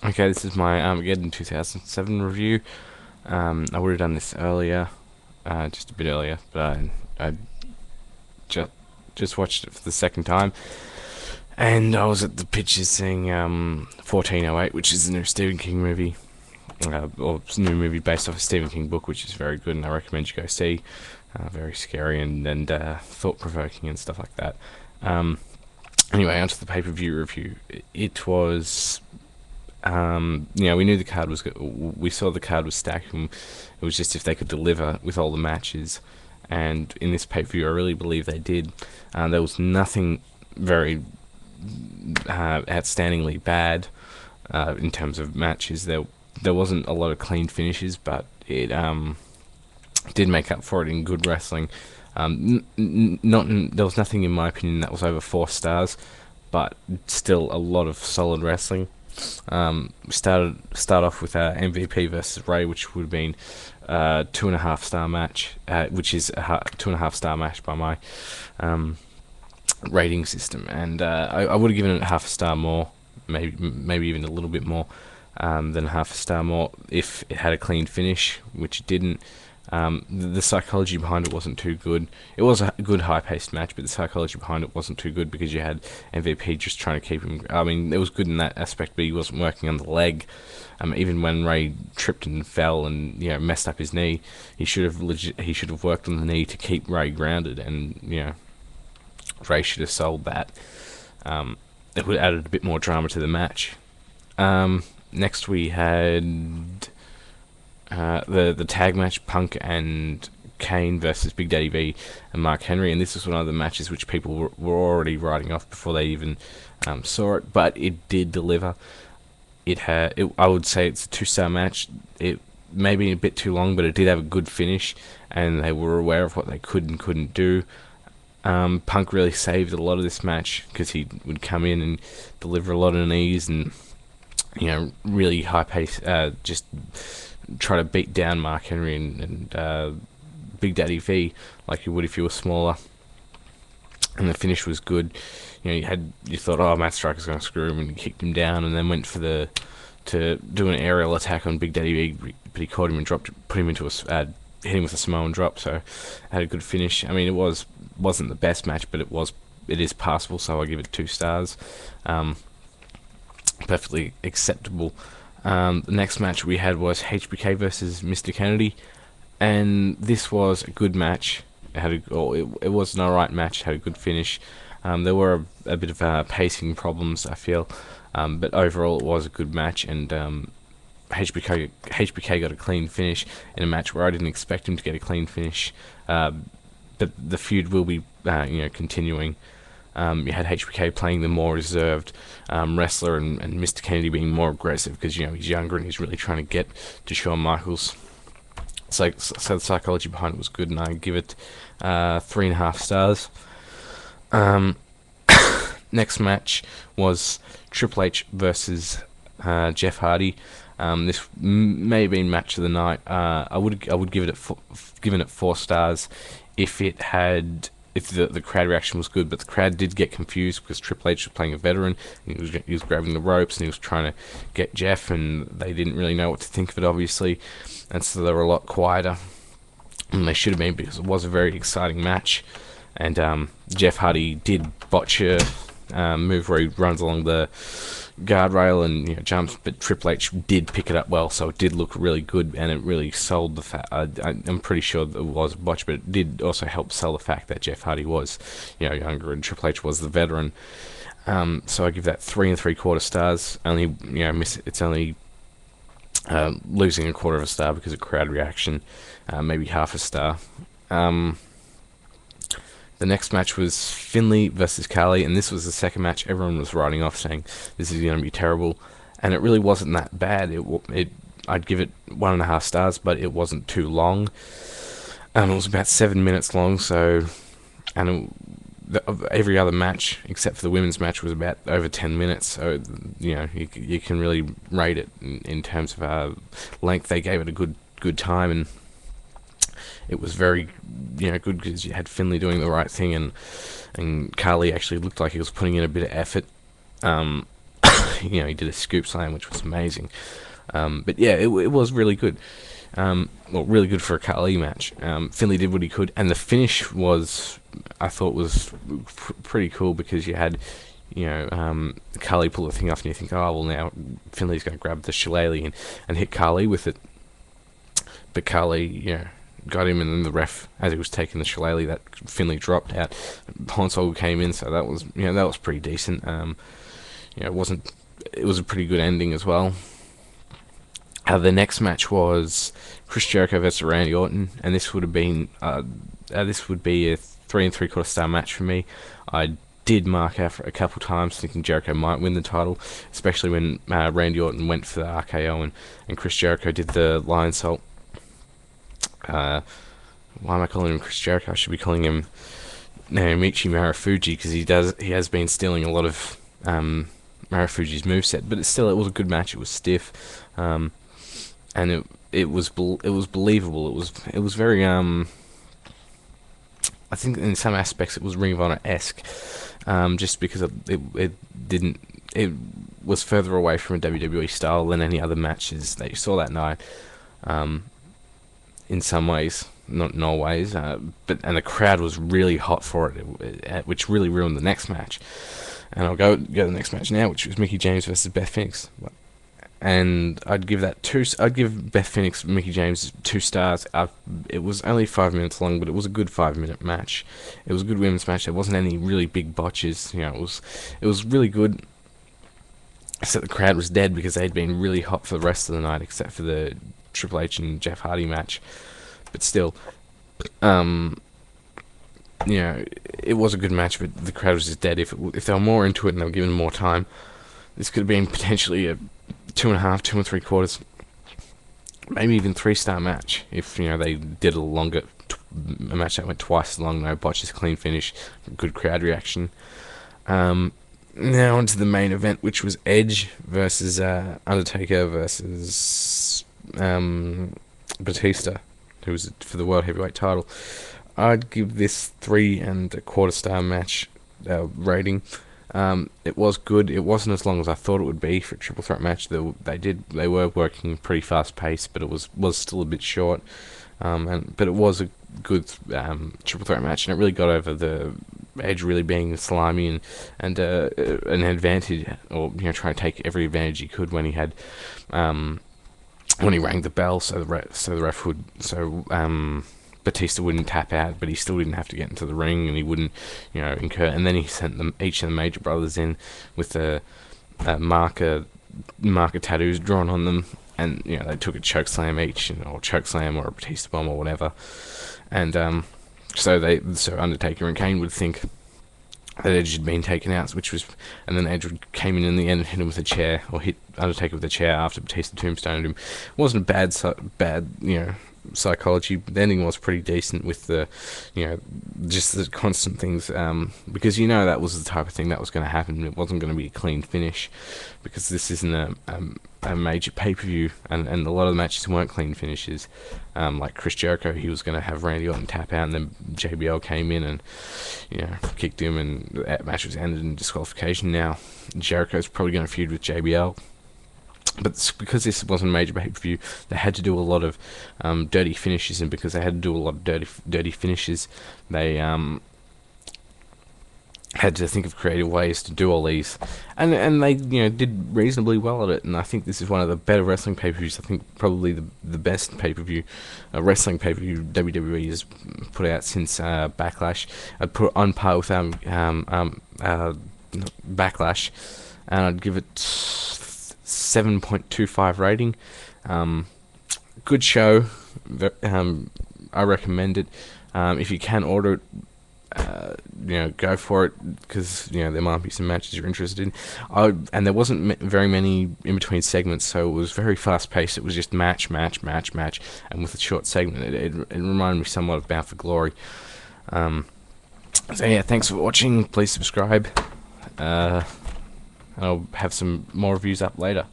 Okay, this is my Armageddon 2007 review. I would have done this earlier, just a bit earlier, but I just watched it for the second time, and I was at the pictures seeing 1408, which is a new Stephen King movie, or new movie based off a Stephen King book, which is very good, and I recommend you go see. Very scary and thought provoking and stuff like that. Um, anyway, onto the pay-per-view review. It was we knew the card was we saw the card was stacked, and it was just if they could deliver with all the matches. And in this pay-per-view, I really believe they did. There was nothing very outstandingly bad in terms of matches. There wasn't a lot of clean finishes, but it did make up for it in good wrestling. There was nothing in my opinion that was over 4 stars, but still a lot of solid wrestling. Start off with MVP versus Ray, which would have been 2.5 star match, which is a 2.5 star match by my rating system, and I would have given it half a star more, maybe even a little bit more than half a star more if it had a clean finish, which it didn't. The psychology behind it wasn't too good. It was a good high-paced match, but the psychology behind it wasn't too good because you had MVP just trying to keep him. I mean, it was good in that aspect, but he wasn't working on the leg. Even when Ray tripped and fell and messed up his knee, he should have worked on the knee to keep Ray grounded, and Ray should have sold that. It would have added a bit more drama to the match. Next we had the tag match, Punk and Kane versus Big Daddy V and Mark Henry, and this was one of the matches which people were already writing off before they even saw it, but it did deliver. I would say it's a 2-star match. It may be a bit too long, but it did have a good finish, and they were aware of what they could and couldn't do. Punk really saved a lot of this match because he would come in and deliver a lot of knees and really high pace, just try to beat down Mark Henry and Big Daddy V like you would if you were smaller. And the finish was good. You thought, oh, Matt Striker's going to screw him, and he kicked him down, and then went to do an aerial attack on Big Daddy V, but he caught him and put him into hit him with a Samoan drop. So had a good finish. I mean, wasn't the best match, but it is passable. So I give it 2 stars. Perfectly acceptable. The next match we had was HBK versus Mr. Kennedy, and this was a good match. It was an alright match. Had a good finish. There were a bit of pacing problems, I feel, but overall it was a good match. And HBK got a clean finish in a match where I didn't expect him to get a clean finish. But the feud will be continuing. You had HBK playing the more reserved wrestler, and Mr. Kennedy being more aggressive because he's younger and he's really trying to get to Shawn Michaels. So the psychology behind it was good, and I give it 3.5 stars. Next match was Triple H versus Jeff Hardy. This may have been match of the night. I would give it given it 4 stars if the crowd reaction was good, but the crowd did get confused because Triple H was playing a veteran, and he was grabbing the ropes and he was trying to get Jeff, and they didn't really know what to think of it, obviously, and so they were a lot quieter than they should have been because it was a very exciting match. And Jeff Hardy did botch a move where he runs along the guardrail and jumps, but Triple H did pick it up well, so it did look really good, and it really sold the fact. I'm pretty sure that it was a botch, but it did also help sell the fact that Jeff Hardy was younger and Triple H was the veteran. So I give that 3.75 stars. Only it's only losing 1/4 of a star because of crowd reaction, maybe half a star. The next match was Finlay versus Khali, and this was the second match everyone was writing off, saying this is going to be terrible, and it really wasn't that bad. I'd give it 1.5 stars, but it wasn't too long. It was about 7 minutes long, every other match except for the women's match was about over 10 minutes. So you can really rate it in terms of length. They gave it a good time, and it was very good because you had Finlay doing the right thing, and Khali actually looked like he was putting in a bit of effort. he did a scoop slam, which was amazing. But yeah, it was really good. Really good for a Khali match. Finlay did what he could, and the finish I thought was pretty cool, because you had, Khali pull the thing off, and you think, oh, well, now Finlay's going to grab the shillelagh and hit Khali with it. But Khali, got him, and then the ref, as he was taking the shillelagh, that Finlay dropped out. Hornswoggle came in, so that was pretty decent. It was a pretty good ending as well. The next match was Chris Jericho versus Randy Orton, and this would be a 3 3/4 star match for me. I did mark out for a couple times, thinking Jericho might win the title, especially when Randy Orton went for the RKO and Chris Jericho did the lion salt. Why am I calling him Chris Jericho? I should be calling him Naomichi Marufuji, because he has been stealing a lot of Marufuji's moveset, but it was a good match. It was stiff, and it was believable. It was very I think in some aspects it was Ring of Honor-esque, just because it was further away from a WWE style than any other matches that you saw that night. In some ways, not in all ways, and the crowd was really hot for it, which really ruined the next match. And I'll go to the next match now, which was Mickie James versus Beth Phoenix. And I'd give Beth Phoenix, Mickie James 2 stars. It was only 5 minutes long, but it was a good 5-minute match. It was a good women's match. There wasn't any really big botches. It was really good. Except the crowd was dead, because they'd been really hot for the rest of the night, except for the Triple H and Jeff Hardy match. But still, it was a good match, but the crowd was just dead. If they were more into it and they were given more time, this could have been potentially a 2.5, 2 3/4, maybe even 3-star match, if they did a longer a match that went twice as long, no botches, clean finish, good crowd reaction. Now onto the main event, which was Edge versus Undertaker versus Batista, who was for the World Heavyweight title. I'd give this 3 1/4 star match rating. It was good. It wasn't as long as I thought it would be for a triple threat match. They were working pretty fast paced, but it was still a bit short. But it was a good triple threat match, and it really got over the Edge really being slimy and an advantage, or trying to take every advantage he could when he had when he rang the bell, so the ref would Batista wouldn't tap out, but he still didn't have to get into the ring, and he wouldn't incur. And then he sent each of the Major Brothers in with the marker tattoos drawn on them, and they took a choke slam each, or choke slam or a Batista bomb or whatever. And so Undertaker and Kane would think that Edge had been taken out, and then Edge came in the end and hit him with a chair, or hit Undertaker with a chair after Batista tombstoned him. It wasn't bad psychology. The ending was pretty decent with the just the constant things, because that was the type of thing that was going to happen. It wasn't going to be a clean finish, because this isn't a major pay-per-view, and a lot of the matches weren't clean finishes. Like Chris Jericho, he was going to have Randy Orton tap out, and then JBL came in and kicked him, and that match was ended in disqualification. Now Jericho's probably going to feud with JBL. But because this wasn't a major pay-per-view, they had to do a lot of dirty finishes, and because they had to do a lot of dirty finishes, they had to think of creative ways to do all these, and they did reasonably well at it. And I think this is one of the better wrestling pay-per-views. I think probably the best pay-per-view wrestling pay-per-view WWE has put out since Backlash. I'd put it on par with Backlash, and I'd give it 7.25 rating. Good show. I recommend it. If you can order it, go for it, because there might be some matches you're interested in. And there wasn't very many in between segments, so it was very fast paced. It was just match, and with a short segment, it reminded me somewhat of Bound for Glory. So yeah, thanks for watching. Please subscribe. I'll have some more reviews up later.